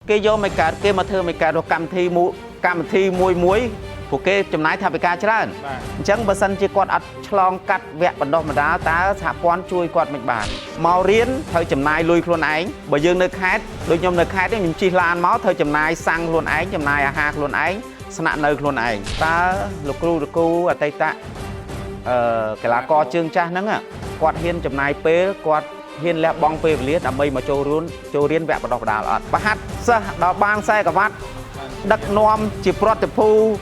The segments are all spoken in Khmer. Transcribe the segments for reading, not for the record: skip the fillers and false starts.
cái do mấy cả cái mà thưa mấy cả rồi cầm thi mùi của cái chấm nái thà bị ca chán chẳng bớt sân chỉ quạt ắt chlong cắt vẹn bẩn đỏ mà đá tá thả quan chui quạt mạch bản màu riến thời chấm nái lui luôn ánh bởi dương nơi khác đôi nhom nơi khác đấy mình chỉ lan máu thời chấm nái sang luôn ánh chấm nái hạc luôn ánh sạn nơi luôn ánh ta lục cu ở tây tạ cái lá co chương cha nắng à quạt hiên chấm nái pé quạt hiên lẹ bong pé liệt đầm mây mà trâu riến vẹn bẩn đỏ đá ở bắt hát sa đào bang xe cả vắt đất nom chỉ prot phu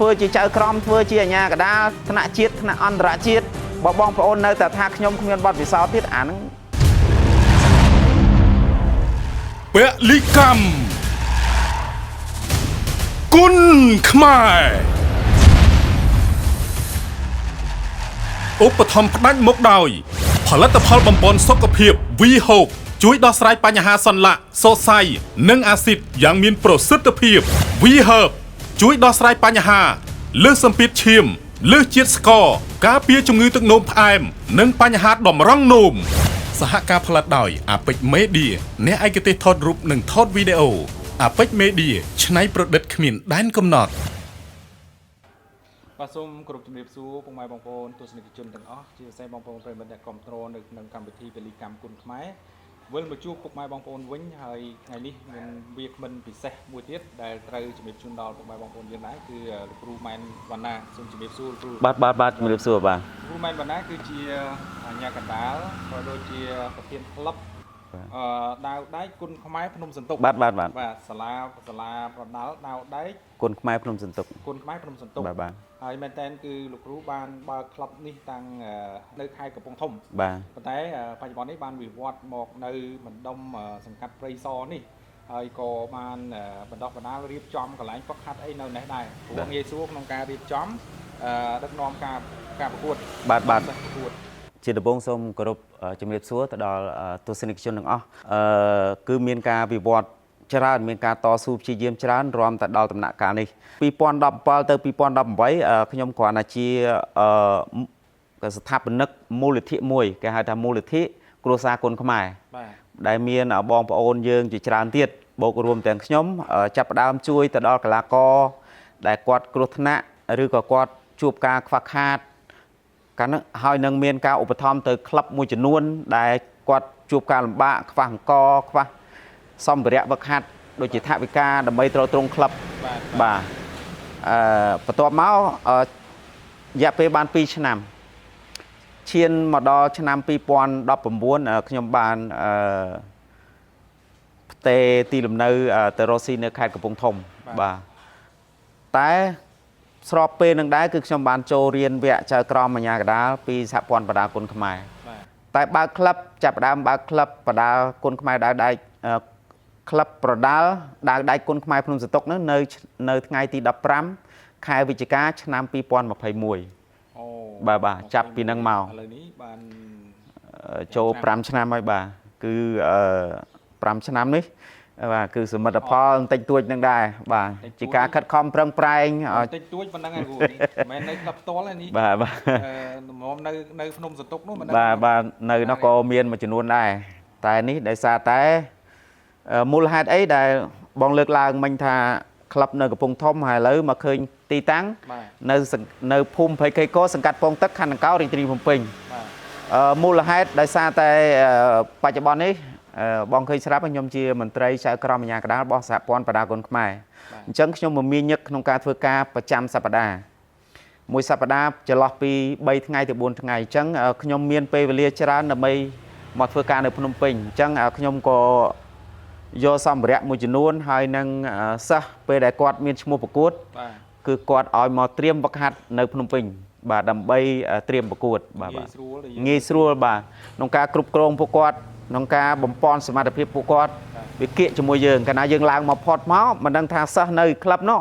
phơi chỉ chạy crom phơi chỉ ở nhà cả đa thằng nạ chiết thằng nạ ăn rạ chiết bỏ bong phải ôn nơiแต่thạc nhom không nhận bọt vì sao tiết án ពលិកម្មគុណខ្មែរឧបត្ថម្ភផ្ដាច់មុខដោយផលិតផលបំពេញសុខភាព We Hope ជួយដោះស្រាយបញ្ហាសន្លាក់សរសៃនិងអាស៊ីតយ៉ាងមានប្រសិទ្ធភាព We Hope ជួយដោះស្រាយបញ្ហាលើសសម្ពាធឈាមលើសជាតិស្ករការពារជំងឺទឹកនោមផ្អែមនិងបញ្ហាតម្រង់នោមសហការផលិតដោយអាពេចមេឌៀអ្នកឯកទេសថតរូបនិងថតវីដេអូអាពេចមេឌៀច្នៃប្រឌិតគ្មានដែនកំណត់បាទសូមគោរពជំរាបសួរពុកម៉ែបងប្អូនទស្សនិកជនទាំងអស់ជាពិសេសបងប្អូនប្រិយមិត្តអ្នកគាំទ្រនៅក្នុងកម្មវិធីពលិកម្មគុណខ្មែរវិលមកជួបពុកម៉ែបងប្អូនវិញហើយថ្ងៃនេះមានវាគ្មិនពិសេសមួយទៀតដែលត្រូវជំរាបជូនដល់ពុកម៉ែបងប្អូនយើងដែរគឺលោកគ្រូម៉ែនវណ្ណាសូមជំរាបសួរលោកគ្រូបាទជំរាបសួរបាទគ្រូម៉ែនវណ្ណាគឺជាអាជ្ញាកណ្ដាលក៏ដូចជាប្រធានក្លឹបដាវដែកគុណខ្មែរភ្នំសន្ទុកបាទសាលាប្រដាល់ដាវដែកគុណខ្មែរភ្នំសន្ទុកបាទហើយមែនតើគឺលោកគ្រូបានបើកក្លឹបនេះតាំងនៅខេត្តកំពង់ធំបាទប៉ុន្តែបច្ចុប្បន្ននេះបានវិវត្តមកនៅបណ្ដុំសង្កាត់ព្រៃសរនេះហើយក៏បានបណ្ដុះបណ្ដាលរៀបចំកន្លែងហ្វឹកហាត់អីនៅនេះដែរព្រោះងាយស្រួលក្នុងការរៀបចំដឹកនាំការប្រកួតបាទជាដំបូងសូមគោរពជំរាបសួរទៅដល់ទស្សនិកជនទាំងអស់គឺមានការវិវត្តច្រើនមានការតស៊ូព្យាយាមច្រើនរួមទៅដល់ដំណាក់កាលនេះ2017ទៅ2018ខ្ញុំគ្រាន់តែជាស្ថាបនិកមូលនិធិមួយគេហៅថាមូលនិធិគ្រួសារគុណខ្មែរដែលមានបងប្អូនយើងជាច្រើនទៀតបូករួមទាំងខ្ញុំចាប់ផ្ដើមជួយទៅដល់កីឡាករដែលគាត់គ្រោះថ្នាក់ឬក៏គាត់ជួបការខ្វះខាតកាលនោះហើយនឹងមានការឧបត្ថម្ភទៅក្លឹបមួយចំនួនដែលគាត់ជួបការលំបាកខ្វះអង្គខ្វះសម្ភារៈវឹកហាត់ដូចជាថវិកាដើម្បីទ្រទ្រង់ក្លឹបបាទបន្ទាប់មករយៈពេលបាន2ឆ្នាំឈានមកដល់ឆ្នាំ2019ខ្ញុំបានផ្ទេរទីលំនៅទៅរស់ស៊ីនៅខេត្តកំពង់ធំបាទតែស្របពេលនឹងដែរគឺខ្ញុំបានចូលរៀនវគ្គចៅក្រមអាជ្ញាកណ្ដាលពីសហព័ន្ធបដាគុណខ្មែរតែបើកក្លឹបចាប់ផ្ដើមបើកក្លឹបបដាគុណខ្មែរដាវដែកក្លឹបប្រដាល់ដាវដែកគុណខ្មែរភ្នំសន្ទុកនោះនៅថ្ងៃទី15ខែវិច្ឆិកាឆ្នាំ2021បាទចាប់ពីនឹងមកឥឡូវនេះបានចូល5ឆ្នាំហើយបាទគឺ5ឆ្នាំនេះបាទគឺសមិទ្ធផលបន្តិចតួចនឹងដែរបាទជាការខិតខំប្រឹងប្រែងបន្តិចតួចប៉ុណ្ណឹងឯងគ្រូនេះមិនមែននៅក្លឹបផ្ទាល់ទេនេះបាទនៅភ្នំសន្ទុកនោះមិនដឹងបាទនៅនោះក៏មានមួយចំនួនដែរតែនេះដោយសារតែមូលហេតុអីដែលបងលើកឡើងមិញថាក្លឹបនៅកំពង់ធំហើយឥឡូវមកឃើញទីតាំងនៅភូមិព្រៃកេកោសង្កាត់ពងទឹកខណ្ឌដង្កោរាជធានីភ្នំពេញមូលហេតុដោយសារតែបច្ចុប្បន្ននេះបងឃើញស្រាប់ខ្ញុំជាមន្ត្រីចៅក្រមអាជ្ញាកណ្ដាលរបស់សហព័ន្ធបដាគុណខ្មែរអញ្ចឹងខ្ញុំមមាញឹកក្នុងការធ្វើការប្រចាំសប្តាហ៍មួយសប្តាហ៍ចន្លោះពី3ថ្ងៃទៅ4ថ្ងៃអញ្ចឹងខ្ញុំមានពេលវេលាច្រើនដើម្បីមកធ្វើការនៅភ្នំពេញអញ្ចឹងខ្ញុំក៏យកសម្ភារៈមួយចំនួនហើយនឹងសិស្សពេលដែលគាត់មានឈ្មោះប្រកួតគឺគាត់ឲ្យមកត្រៀមវឹកហាត់នៅភ្នំពេញបាទដើម្បីត្រៀមប្រកួតបាទងាយស្រួលបាទក្នុងការគ្រប់គ្រងពួកគាត់ក្នុងការបំពន់សមត្ថភាពពួកគាត់វាគៀកជាមួយយើងកាលណាយើងឡើងមកផុតមកមិនដឹងថាសិស្សនៅក្លឹបនោះ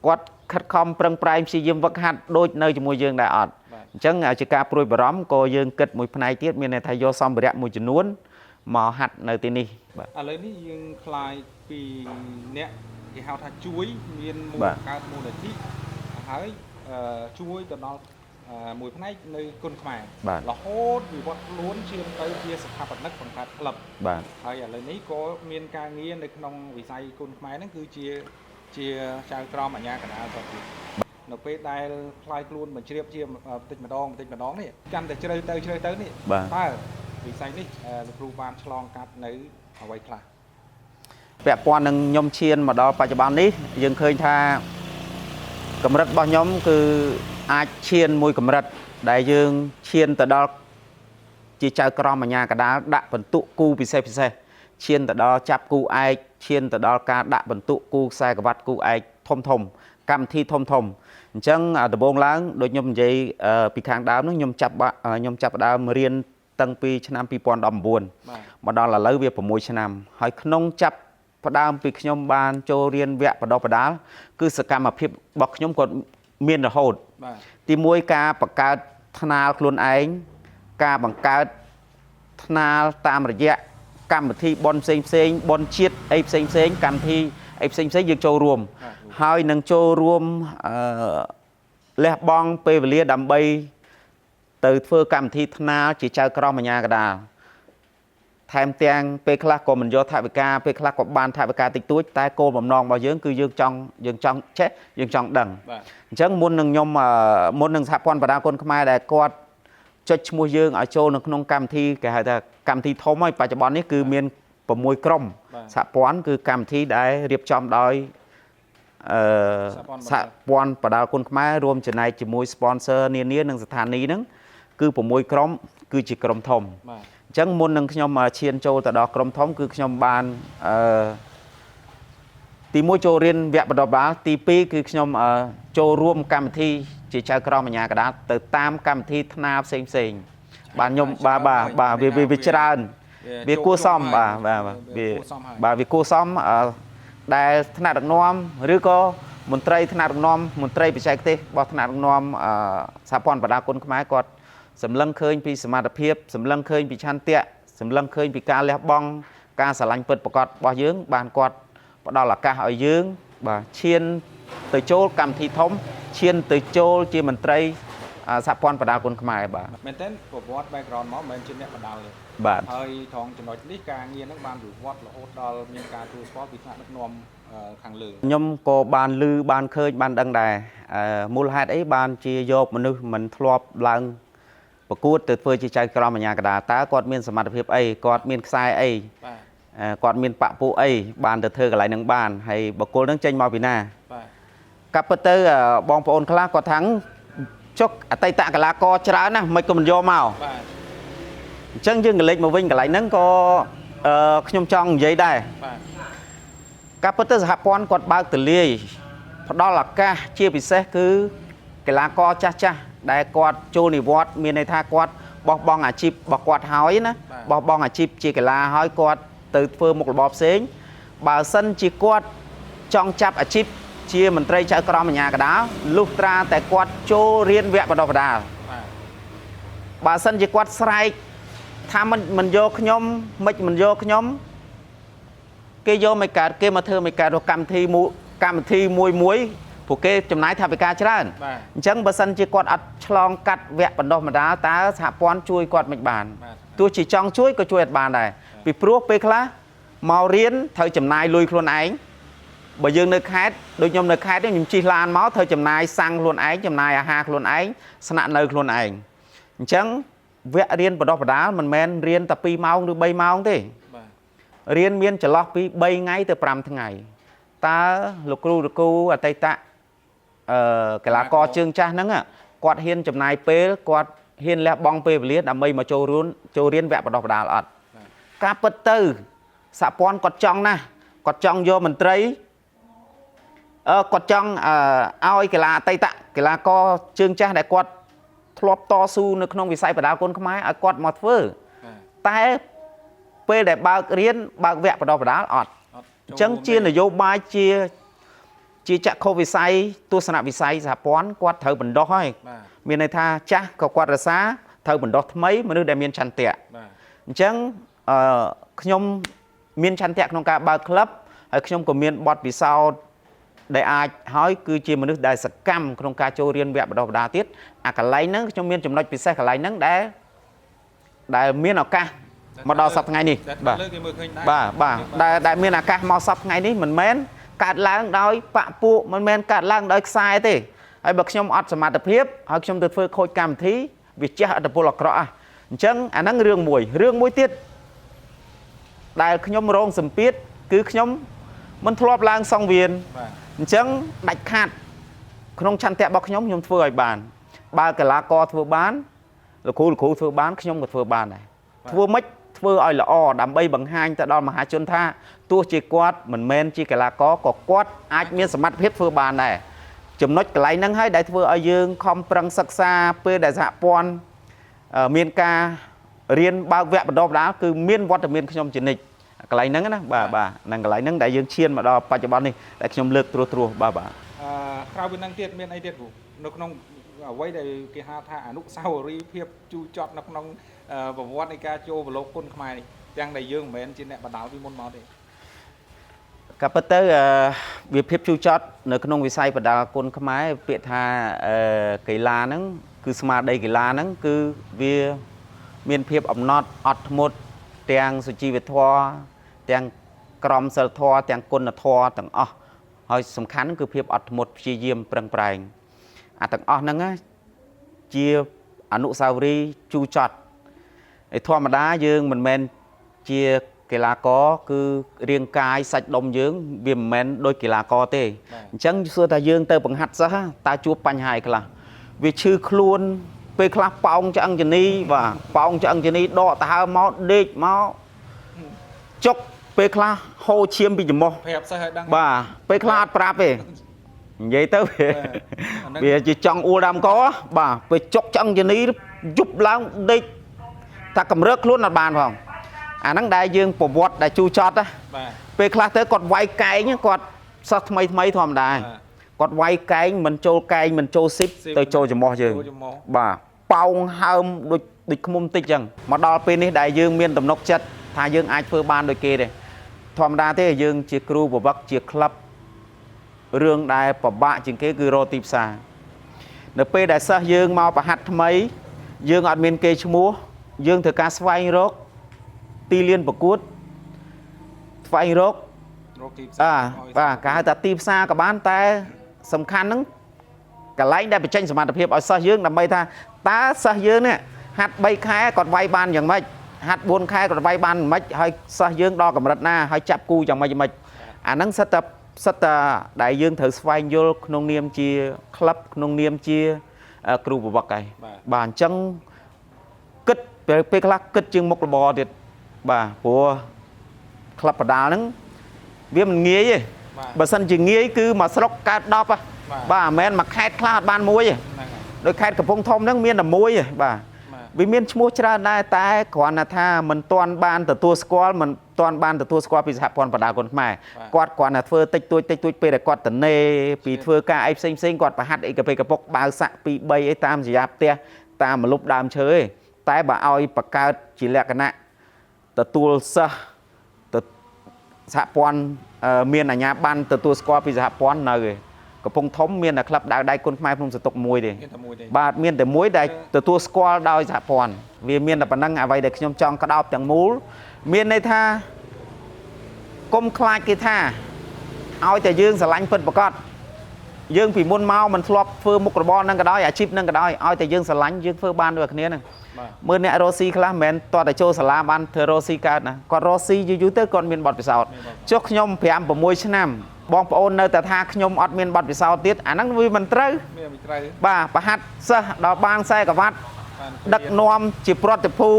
គាត់ខិតខំប្រឹងប្រែងព្យាយាមវឹកហាត់ដូចនៅជាមួយយើងដែរអត់អញ្ចឹងជាការព្រួយបារម្ភក៏យើងគិតមួយផ្នែកទៀតមានន័យថាយកសម្ភារៈមួយចំនួនមកហាត់នៅទីនេះបាទឥឡូវនេះយើងខ្លាយពីអ្នកគេហៅថាជួយមានកើតមូលនិធិហើយជួយទៅដល់ មួយផ្នែកនៅគុណខ្មែរ បាទ រហូតវិវត្តខ្លួនឈានទៅជាស្ថាបនិកបង្កើតក្លឹប បាទ ហើយឥឡូវនេះក៏មានការងារនៅក្នុងវិស័យគុណខ្មែរហ្នឹងគឺជាចៅក្រមអាជ្ញាកណ្ដាលទៅទៀតនៅពេលដែលខ្លាយខ្លួនបញ្ជ្រាបជាបន្តិចម្ដងនេះកាន់តែជ្រៅទៅនេះ បាទ តើវិស័យនេះលោកគ្រូបានឆ្លងកាត់នៅអ្វីខ្លះ ពាក់ព័ន្ធនឹងខ្ញុំឈានមកដល់បច្ចុប្បន្ននេះយើងឃើញថាកម្រិតរបស់ខ្ញុំគឺអាចឈានមួយកម្រិតដែលយើងឈានទៅដល់ជាចៅក្រមអាជ្ញាកណ្ដាលដាក់បន្ទុកគូពិសេសឈានទៅដល់ចាប់គូឯកឈានទៅដល់ការដាក់បន្ទុកគូខ្សែក្រវ៉ាត់គូឯកធំកម្មវិធីធំអញ្ចឹងដំបូងឡើងដូចខ្ញុំនិយាយពីខាងដើមនោះខ្ញុំចាប់ផ្ដើមរៀនតាំងពីឆ្នាំ2019មកដល់ឥឡូវវា6ឆ្នាំហើយក្នុងចាប់ផ្ដើមពីខ្ញុំបានចូលរៀនវគ្គបណ្ដុះបណ្ដាលគឺសកម្មភាពរបស់ខ្ញុំក៏មានរហូតទី1ការបង្កើតថ្នាលខ្លួនឯងការបង្កើតថ្នាលតាមរយៈកម្មវិធីបនផ្សេងបនជាតិអីផ្សេងកម្មវិធីអីផ្សេងយើងចូលរួមហើយនឹងចូលរួមលះបង់ពេលវេលាដើម្បីទៅធ្វើកម្មវិធីថ្នាលជាចៅក្រមអាជ្ញាកណ្ដាលថែមទាំងពេលខ្លះក៏មិនយកថវិកាពេលខ្លះក៏បានថវិកាតិចតួចតែគោលបំណងរបស់យើងគឺយើងចង់ចេះយើងចង់ដឹងអញ្ចឹងមុននឹងសហព័ន្ធបណ្ដាគុណខ្មែរដែលគាត់ចុចឈ្មោះយើងឲ្យចូលនៅក្នុងកម្មវិធីគេហៅថាកម្មវិធីធំហើយបច្ចុប្បន្ននេះគឺមាន6ក្រុមសហព័ន្ធគឺកម្មវិធីដែលរៀបចំដោយសហព័ន្ធបណ្ដាគុណខ្មែររួមចំណែកជាមួយ sponsor នានានិងស្ថានីយ៍ហ្នឹងគឺ6ក្រុមគឺជាក្រុមធំអញ្ចឹងមុននឹងខ្ញុំឈានចូលទៅដល់ក្រុមធំគឺខ្ញុំបានទី1ចូលរៀនវគ្គបណ្ដុះបណ្ដាលទី2គឺខ្ញុំចូលរួមកម្មវិធីជាចៅក្រមអាជ្ញាកណ្ដាលទៅតាមកម្មវិធីថ្នាលផ្សេងបាទខ្ញុំបាទវាច្រើនវាគួរសមបាទវាគួរសមដែលថ្នាក់ដឹកនាំឬក៏មន្ត្រីថ្នាក់ដឹកនាំមន្ត្រីបច្ចេកទេសរបស់ថ្នាក់ដឹកនាំសហព័ន្ធបណ្ដាគុណខ្មែរគាត់សម្លឹងឃើញពីសមត្ថភាពសម្លឹងឃើញពីឆន្ទៈសម្លឹងឃើញពីការលះបង់ការស្រឡាញ់ពិតប្រាកដរបស់យើងបានគាត់ផ្ដល់ឱកាសឲ្យយើងបាទឈានទៅចូលកម្មវិធីធំឈានទៅចូលជាមន្ត្រីសហព័ន្ធបណ្ដាគុណខ្មែរបាទមែនតើប្រវត្តិ background មកមិនមែនជាអ្នកបណ្ដាលទេ បាទ ហើយត្រង់ចំណុចនេះការងារហ្នឹងបានវិវត្តរហូតដល់មានការទូស្គាល់ពីថ្នាក់ដឹកនាំខាងលើខ្ញុំក៏បានឮបានឃើញបានដឹងដែរមូលហេតុអីបានជាយកមនុស្សមិនធ្លាប់ឡើងប្រកួតទៅធ្វើជាចៅក្រមអាជ្ញាកណ្ដាលតើគាត់មានសមត្ថភាពអីគាត់មានខ្សែអីគាត់មានបពពួកអីបានទៅធ្វើកន្លែងហ្នឹងបានហើយបកគលហ្នឹងចេញមកពីណាកាប់ពិតទៅបងប្អូនខ្លះគាត់ថាចុកអតីតកីឡាករច្រើនណាស់មិនក៏មិនយកមកអញ្ចឹងយើងកលេចមកវិញកន្លែងហ្នឹងក៏ខ្ញុំចង់និយាយដែរកាប់ពិតទៅសហព័ន្ធគាត់បើកទលាយផ្ដល់ឱកាសជាពិសេសគឺកីឡាករចាស់ដែលគាត់ចូលនិវត្តន៍មានន័យថាគាត់បោះបង់អាជីពរបស់គាត់ហើយណាបោះបង់អាជីពជាកីឡាហើយគាត់ទៅធ្វើមុខរបរផ្សេងបើសិនជាគាត់ចង់ចាប់អាជីពជាមន្ត្រីចៅក្រមអាជ្ញាកណ្ដាលលុះត្រាតែគាត់ចូលរៀនវគ្គបណ្ដុះបណ្ដាលបើសិនជាគាត់ស្រែកថាមិនយកខ្ញុំមិនយកខ្ញុំគេយកមិនកើតគេមកធ្វើមិនកើតកម្មវិធីមួយពួកគេចំណាយថវិកាច្រើនអញ្ចឹងបើសិនជាគាត់អត់ឆ្លងកាត់វគ្គបណ្ដុះបណ្ដាលតើសហព័ន្ធជួយគាត់មិនបានទោះជាចង់ជួយក៏ជួយអត់បានដែរពីព្រោះពេលខ្លះមករៀនត្រូវចំណាយលុយខ្លួនឯងបើយើងនៅខេត្តដូចខ្ញុំនៅខេត្តខ្ញុំជិះឡានមកត្រូវចំណាយសាំងខ្លួនឯងចំណាយអាហារខ្លួនឯងស្នាក់នៅខ្លួនឯងអញ្ចឹងវគ្គរៀនបណ្ដុះបណ្ដាលមិនមែនរៀនតែ2ម៉ោងឬ3ម៉ោងទេរៀនមានចន្លោះពី3ថ្ងៃទៅ5ថ្ងៃតើលោកគ្រូអតីតកីឡាករជើងចាស់ហ្នឹងគាត់ហ៊ានចំណាយពេលគាត់ហ៊ានលះបង់ពេលវេលាដើម្បីមកចូលរៀនវគ្គបណ្ដុះបណ្ដាលអត់ការពិតទៅសហព័ន្ធគាត់ចង់ណាស់គាត់ចង់យកមន្ត្រីគាត់ចង់ឲ្យកីឡាអតីតកីឡាករជើងចាស់ដែលគាត់ធ្លាប់តស៊ូនៅក្នុងវិស័យបណ្ដាគុណខ្មែរឲ្យគាត់មកធ្វើតែពេលដែលបើករៀនបើកវគ្គបណ្ដុះបណ្ដាលអត់អញ្ចឹងជានយោបាយជាចក្ខុវិស័យទស្សនវិស័យសហព័ន្ធគាត់ត្រូវបណ្ដុះហើយមានន័យថាចាស់ក៏គាត់រសាត្រូវបណ្ដុះថ្មីមនុស្សដែលមានឆន្ទៈអញ្ចឹងខ្ញុំមានឆន្ទៈក្នុងការបើកក្លឹបហើយខ្ញុំក៏មានបទពិសោធន៍ ដែលអាចហើយគឺជាមនុស្សដែលសកម្មក្នុងការចូលរៀនវគ្គបណ្ដុះបណ្ដាលទៀតអាកន្លែងហ្នឹងខ្ញុំមានចំណុចពិសេសកន្លែងហ្នឹងដែលមានឱកាសមកដល់សប្តាហ៍ថ្ងៃនេះបាទដែលមានឱកាសមកសប្តាហ៍ថ្ងៃនេះមិនមែនកើតឡើងដោយបពពួកមិនមែនកើតឡើងដោយខ្សែទេហើយបើខ្ញុំអត់សមត្ថភាពហើយខ្ញុំទៅធ្វើខូចកម្មវិធីវាជះឥទ្ធិពលអាក្រក់អញ្ចឹងអាហ្នឹងរឿងមួយទៀតដែលខ្ញុំរងសម្ពាធគឺខ្ញុំមិនធ្លាប់ឡើងសង្វៀនអញ្ចឹងដាច់ខាតក្នុងឆន្ទៈរបស់ខ្ញុំធ្វើឲ្យបានបើកីឡាករធ្វើបានលោកគ្រូធ្វើបានខ្ញុំក៏ធ្វើបានដែរធ្វើម៉េចធ្វើឲ្យល្អដើម្បីបង្ហាញទៅដល់មហាជនថាទោះជាគាត់មិនមែនជាកីឡាករក៏គាត់អាចមានសមត្ថភាពធ្វើបានដែរចំណុចកន្លែងហ្នឹងហើយដែលធ្វើឲ្យយើងខំប្រឹងសិក្សាពេលដែលសហព័ន្ធមានការរៀនបើកវគ្គបណ្ដុះបណ្ដាលគឺមានវត្តមានខ្ញុំជានិច្ចកន្លែងហ្នឹងណាបាទហ្នឹងកន្លែងហ្នឹងដែលយើងឈានមកដល់បច្ចុប្បន្ននេះដែលខ្ញុំលើកត្រួសបាទក្រៅពីហ្នឹងទៀតមានអីទៀតគ្រូនៅក្នុងអ្វីដែលគេហៅថាអនុស្សាវរីយ៍ភាពជូរចត់នៅក្នុងប្រវត្តិនៃការចូលប្រឡូកគុនខ្មែរនេះទាំងដែលយើងមិនមែនជាអ្នកបដៅពីមុនមកទេក៏ប៉ុន្តែវាភាពជូរចត់នៅក្នុងវិស័យបដាគុណខ្មែរពាក្យថាកីឡាហ្នឹងគឺស្មារតីកីឡាហ្នឹងគឺវាមានភាពអំណត់អត់ធ្មត់ទាំងសុជីវធម៌ទាំងក្រមសីលធម៌ទាំងគុណធម៌ទាំងអស់ហើយសំខាន់គឺភាពអត់ធ្មត់ព្យាយាមប្រឹងប្រែងអាទាំងអស់ហ្នឹងជាអនុស្សាវរីយ៍ជូរចត់ឯធម្មតាយើងមិនមែនជាកីឡាករគឺរាងកាយសាច់ដុំយើងវាមិនមែនដូចកីឡាករទេអញ្ចឹងសួរថាយើងទៅបង្ហាត់សិស្សតើជួបបញ្ហាអីខ្លះវាឈឺខ្លួនពេលខ្លះប៉ោងឆ្អឹងជនីបាទប៉ោងឆ្អឹងជនីដកទៅហើរមកដេកមកចុកពេលខ្លះហូរឈាមពីច្រមុះប្រាប់សិស្សឲ្យដឹងបាទពេលខ្លះអត់ប្រាប់ទេនិយាយទៅវាជាចង់អួលដើមកបាទពេលចុកឆ្អឹងជនីយប់ឡើងដេកថាកម្រើកខ្លួនអត់បានផងអាហ្នឹងដែលយើងប្រវត្តិដែលជូរចត់ណាពេលខ្លះទៅគាត់វាយកែងគាត់សិស្សថ្មីធម្មតាគាត់វាយកែងមិនចូលកែងមិនចូលស៊ីបទៅចូលច្រមុះយើងបាទប៉ោងហើមដូចឃ្មុំតិចចឹងមកដល់ពេលនេះដែលយើងមានទំនុកចិត្តថាយើងអាចធ្វើបានដូចគេទេធម្មតាទេយើងជាគ្រូប្រវឹកជាក្លឹបរឿងដែលពិបាកជាងគេគឺរកទីផ្សារនៅពេលដែលសិស្សយើងមកប្រហាត់ថ្មីយើងអត់មានគេឈ្មោះយើងត្រូវការស្វែងរកទីលានប្រកួតស្វែងរកទីផ្សារបាទគេហៅថាទីផ្សារក៏បានតែសំខាន់ហ្នឹងកន្លែងដែលបញ្ចេញសមត្ថភាពឲ្យសិស្សយើងដើម្បីថាតើសិស្សយើងនេះហាត់3ខែគាត់វាយបានយ៉ាងម៉េចហាត់4ខែគាត់វាយបានយ៉ាងម៉េចហើយសិស្សយើងដល់កម្រិតណាហើយចាប់គូយ៉ាងម៉េចអាហ្នឹងសិតតែដែលយើងត្រូវស្វែងយល់ក្នុងនាមជាក្លឹបក្នុងនាមជាគ្រូប្រវឹកឯងបាទអញ្ចឹងគិតពេលខ្លះគិតជាងមុខរបរទៀតបាទព្រោះក្លឹបបដាលហ្នឹងវាមិនងាយទេបើសិនជាងាយគឺមកស្រុកកើត10បាទមិនមែនមកខេត្តខ្លះអត់បានមួយទេដោយខេត្តកំពង់ធំហ្នឹងមានតែមួយទេបាទវាមានឈ្មោះច្រើនដែរតែគ្រាន់តែថាមិនទាន់បានទទួលស្គាល់មិនទាន់បានទទួលស្គាល់ពីសហព័ន្ធបដាគុណខ្មែរគាត់គ្រាន់តែធ្វើតិចតួចពេលដែលគាត់តនេពីធ្វើការអីផ្សេងគាត់ប្រហាត់អីកាពេកពុកបាវសាក់2 3អីតាមសញ្ញាផ្ទះតាមមលុបដើមឈើឯងតែបើឲ្យបង្កើតជាលក្ខណៈទទួលសិស្សទៅសហព័ន្ធមានអាជ្ញាប័ណ្ណទទួលស្គាល់ពីសហព័ន្ធនៅឯកំពង់ធំមានតែក្លឹបដៃគុណខ្មែរភ្នំសតុកមួយទេបាទមានតែមួយដែលទទួលស្គាល់ដោយសហព័ន្ធវាមានតែប៉ុណ្ណឹងអ្វីដែលខ្ញុំចង់ក្តោបទាំងមូលមានន័យថាកុំខ្លាចគេថាឲ្យតែយើងស្រឡាញ់ពិតប្រាកដយើងពីមុនមកមិនធ្លាប់ធ្វើមុខរបរហ្នឹងក៏ដោយអាជីពហ្នឹងក៏ដោយឲ្យតែយើងស្រឡាញ់យើងធ្វើបានដូចគ្នាហ្នឹងមើលអ្នករ៉ូស៊ីខ្លះមិនមែនតតែចូលសាលាបានធ្វើរ៉ូស៊ីកើតណាគាត់រ៉ូស៊ីយូរទៅគាត់មានបទពិសោធន៍ចុះខ្ញុំ5 6ឆ្នាំបងប្អូននៅតែថាខ្ញុំអត់មានបទពិសោធន៍ទៀតអាហ្នឹងវាមិនត្រូវបាទប្រហាត់សិស្សដល់បានខ្សែក្រវ៉ាត់ដឹកនាំជាប្រតិភូ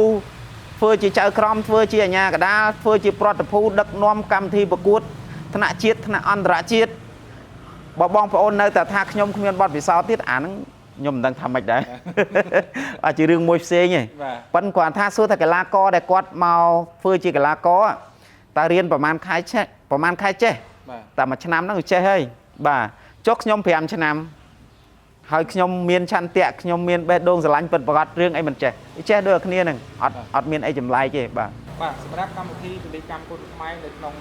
ធ្វើជាចៅក្រមធ្វើជាអាជ្ញាកណ្ដាលធ្វើជាប្រតិភូដឹកនាំកម្មវិធីប្រកួតថ្នាក់ជាតិថ្នាក់អន្តរជាតិបើបងប្អូននៅតែថាខ្ញុំគ្មានបទពិសោធន៍ទៀតអាហ្នឹងខ្ញុំមិនដឹងថាម៉េចដែរអាចជារឿងមួយផ្សេងទេប៉ុន្តែគាត់ថាសួរថាកីឡាករដែលគាត់មកធ្វើជាកីឡាករតើរៀនប្រហែលខែចេះតែមួយឆ្នាំហ្នឹងចេះហើយបាទចុះខ្ញុំ5ឆ្នាំ ហើយខ្ញុំមានឆន្ទៈខ្ញុំមានបេះដូងស្រឡាញ់ពិតប្រាកដរឿងអីមិនចេះចេះដូចគ្នាហ្នឹងអត់មានអីចម្លែកទេបាទសម្រាប់កម្មវិធីពលិកម្មគុណខ្មែរនៅក្នុង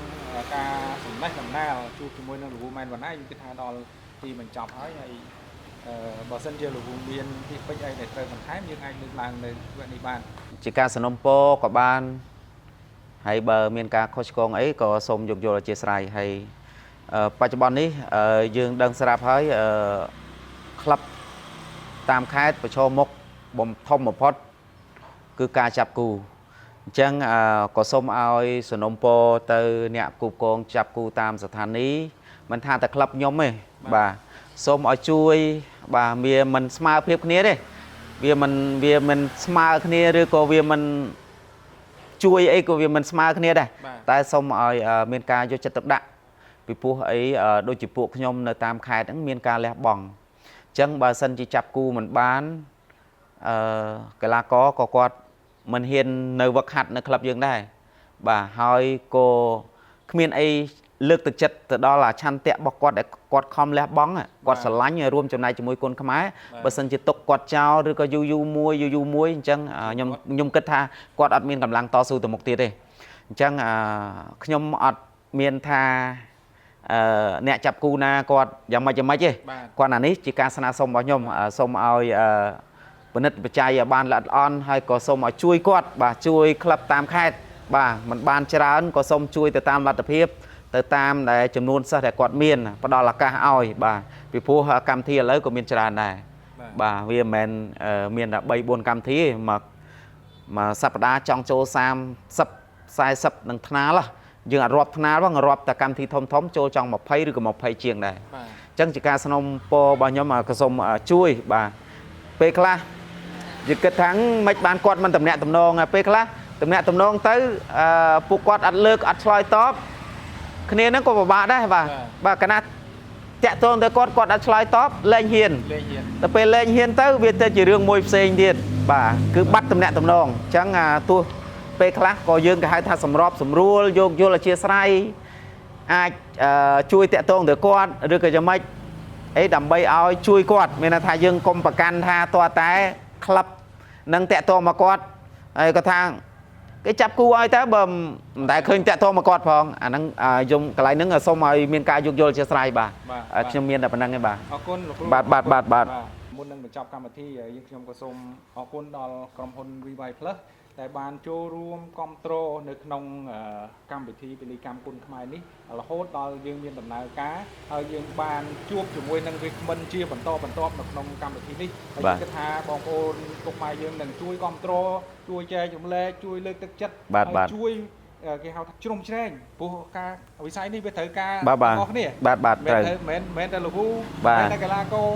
ការសម្ដែងដំណើរជួបជាមួយនឹងលោកវូមែនវណ្ណាយើងគិតថាដល់ទីបញ្ចប់ហើយបើសិនជាលោកវូមានទីពេចអីដែលត្រូវបន្ថែមយើងអាចលើកឡើងនៅវគ្គនេះបានជាការសនំពរក៏បានហើយបើមានការខុសឆ្គងអីក៏សូមយកយល់អធិស្ឋានហើយបច្ចុប្បន្ននេះយើងដឹងស្រាប់ហើយក្លឹបតាមខេត្តប្រឈមមុខធំបំផុតគឺការចាប់គូអញ្ចឹងក៏សូមឲ្យសនំពរទៅអ្នកគូកងចាប់គូតាមស្ថានីយ៍មិនថាតែក្លឹបខ្ញុំទេបាទសូមឲ្យជួយបាទវាមិនស្មើភាពគ្នាទេវាមិនស្មើគ្នាឬក៏វាមិនជួយអីក៏វាមិនស្មើគ្នាដែរតែសូមឲ្យមានការយកចិត្តទុកដាក់ពីព្រោះអីដូចជាពួកខ្ញុំនៅតាមខេត្តហ្នឹងមានការលះបង់អញ្ចឹងបើសិនជាចាប់គូមិនបានកីឡាករក៏គាត់មិនហ៊ាននៅវឹកហាត់នៅក្លឹបយើងដែរបាទហើយក៏គ្មានអីលើកទឹកចិត្តទៅដល់ឆន្ទៈរបស់គាត់ដែលគាត់ខំលះបង់គាត់ស្រឡាញ់រួមចំណែកជាមួយគុនខ្មែរបើសិនជាទុកគាត់ចោលឬក៏យូរមួយអញ្ចឹងខ្ញុំគិតថាគាត់អត់មានកម្លាំងតស៊ូទៅមុខទៀតទេអញ្ចឹងខ្ញុំអត់មានថាអ្នកចាប់គូណាគាត់យ៉ាងម៉េចទេគាត់អានេះជាការស្នើសុំរបស់ខ្ញុំសូមឲ្យពិនិត្យបច្ច័យឲ្យបានល្អិតល្អន់ហើយក៏សូមឲ្យជួយគាត់បាទជួយក្លឹបតាមខេត្តបាទមិនបានច្រើនក៏សូមជួយទៅតាមលទ្ធភាពទៅតាមដែលចំនួនសិស្សដែលគាត់មានផ្ដល់ឱកាសឲ្យបាទពីព្រោះកម្មវិធីឥឡូវក៏មានច្រើនដែរបាទវាមិនមែនមានតែ3 4កម្មវិធីមកសប្តាហ៍ចង់ចូល30 40នឹងថ្នាលយើងអត់រាប់ថ្នាលផងរាប់តែកម្មវិធីធំចូលចង់20ឬក៏20ជាងដែរអញ្ចឹងជាការสนំពររបស់ខ្ញុំក៏សូមជួយបាទពេលខ្លះយើងគិតថាមិនបានគាត់មិនតំណាក់តំណងពេលខ្លះតំណាក់តំណងទៅពួកគាត់អត់លើកអត់ឆ្លើយតបគ្នាហ្នឹងក៏ពិបាកដែរបាទកណាត់តាក់ទងទៅគាត់អត់ឆ្លើយតបលែងហ៊ានតែពេលលែងហ៊ានទៅវាទៅជារឿងមួយផ្សេងទៀតបាទគឺបាត់តំណាក់តំណងអញ្ចឹងទោះពេលខ្លះក៏យើងគេហៅថាសម្របសម្រួលយកយល់អធិស្ឋានអាចជួយតាក់ទងទៅគាត់ឬក៏យ៉ាងម៉េចអីដើម្បីឲ្យជួយគាត់មានន័យថាយើងកុំប្រកាន់ថាតើតែក្លឹបនឹងតាក់ទងមកគាត់ហើយគាត់ថាគេចាប់គូឲ្យតើបើមិនដែលឃើញតាក់ទងមកគាត់ផងអាហ្នឹងខ្ញុំកន្លែងហ្នឹងសូមឲ្យមានការយោគយល់ជាស្រ័យបាទខ្ញុំមានតែប៉ុណ្្នឹងឯងបាទអរគុណលោកគ្រូបាទមុននឹងបញ្ចប់កម្មវិធីយើងខ្ញុំក៏សូមអរគុណដល់ក្រុមហ៊ុន VY Plus ដែលបានចូលរួមគាំទ្រនៅក្នុងកម្មវិធីពលិកម្មគុណខ្មែរនេះរហូតដល់យើងមានដំណើរការហើយយើងបានជួបជាមួយនឹងវាគ្មិនជាបន្តបន្ទាប់នៅក្នុងកម្មវិធីនេះហើយខ្ញុំគិតថាបងប្អូនពុកម៉ែយើងនឹងជួយគាំទ្រជួយចែករំលែកជួយលើកទឹកចិត្តហើយជួយគេហៅថាជ្រុំជ្រែងព្រោះការវិស័យនេះវាត្រូវការរបស់គ្នាបាទត្រូវមែនតែលោកគ្រូមែនតែកីឡាករ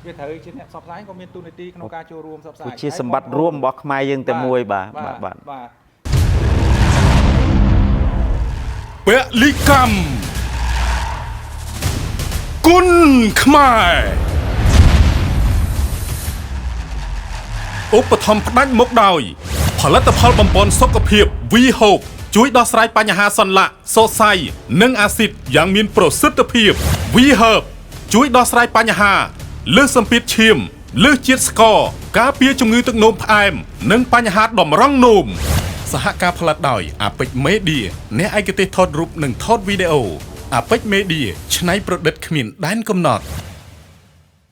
វាត្រូវជាអ្នកផ្សព្វផ្សាយក៏មានទូនាទីក្នុងការចូលរួមផ្សព្វផ្សាយជាសម្បត្តិរួមរបស់ខ្មែរយើងតែមួយបាទពលិកម្មគុណខ្មែរឧបត្ថម្ភផ្ដាច់មុខដោយផលិតផលបំពេញសុខភាព We Hope ជួយដោះស្រាយបញ្ហាសន្លាក់សរសៃនិងអាស៊ីតយ៉ាងមានប្រសិទ្ធភាព We Herb ជួយដោះស្រាយបញ្ហាលើសសម្ពាធឈាមលើសជាតិស្ករការពារជំងឺទឹកនោមផ្អែមនិងបញ្ហាតម្រង់នោមសហការផលិតដោយអាពេចមេឌៀអ្នកឯកទេសថតរូបនិងថតវីដេអូអាពេចមេឌៀច្នៃប្រឌិតគ្មានដែនកំណត់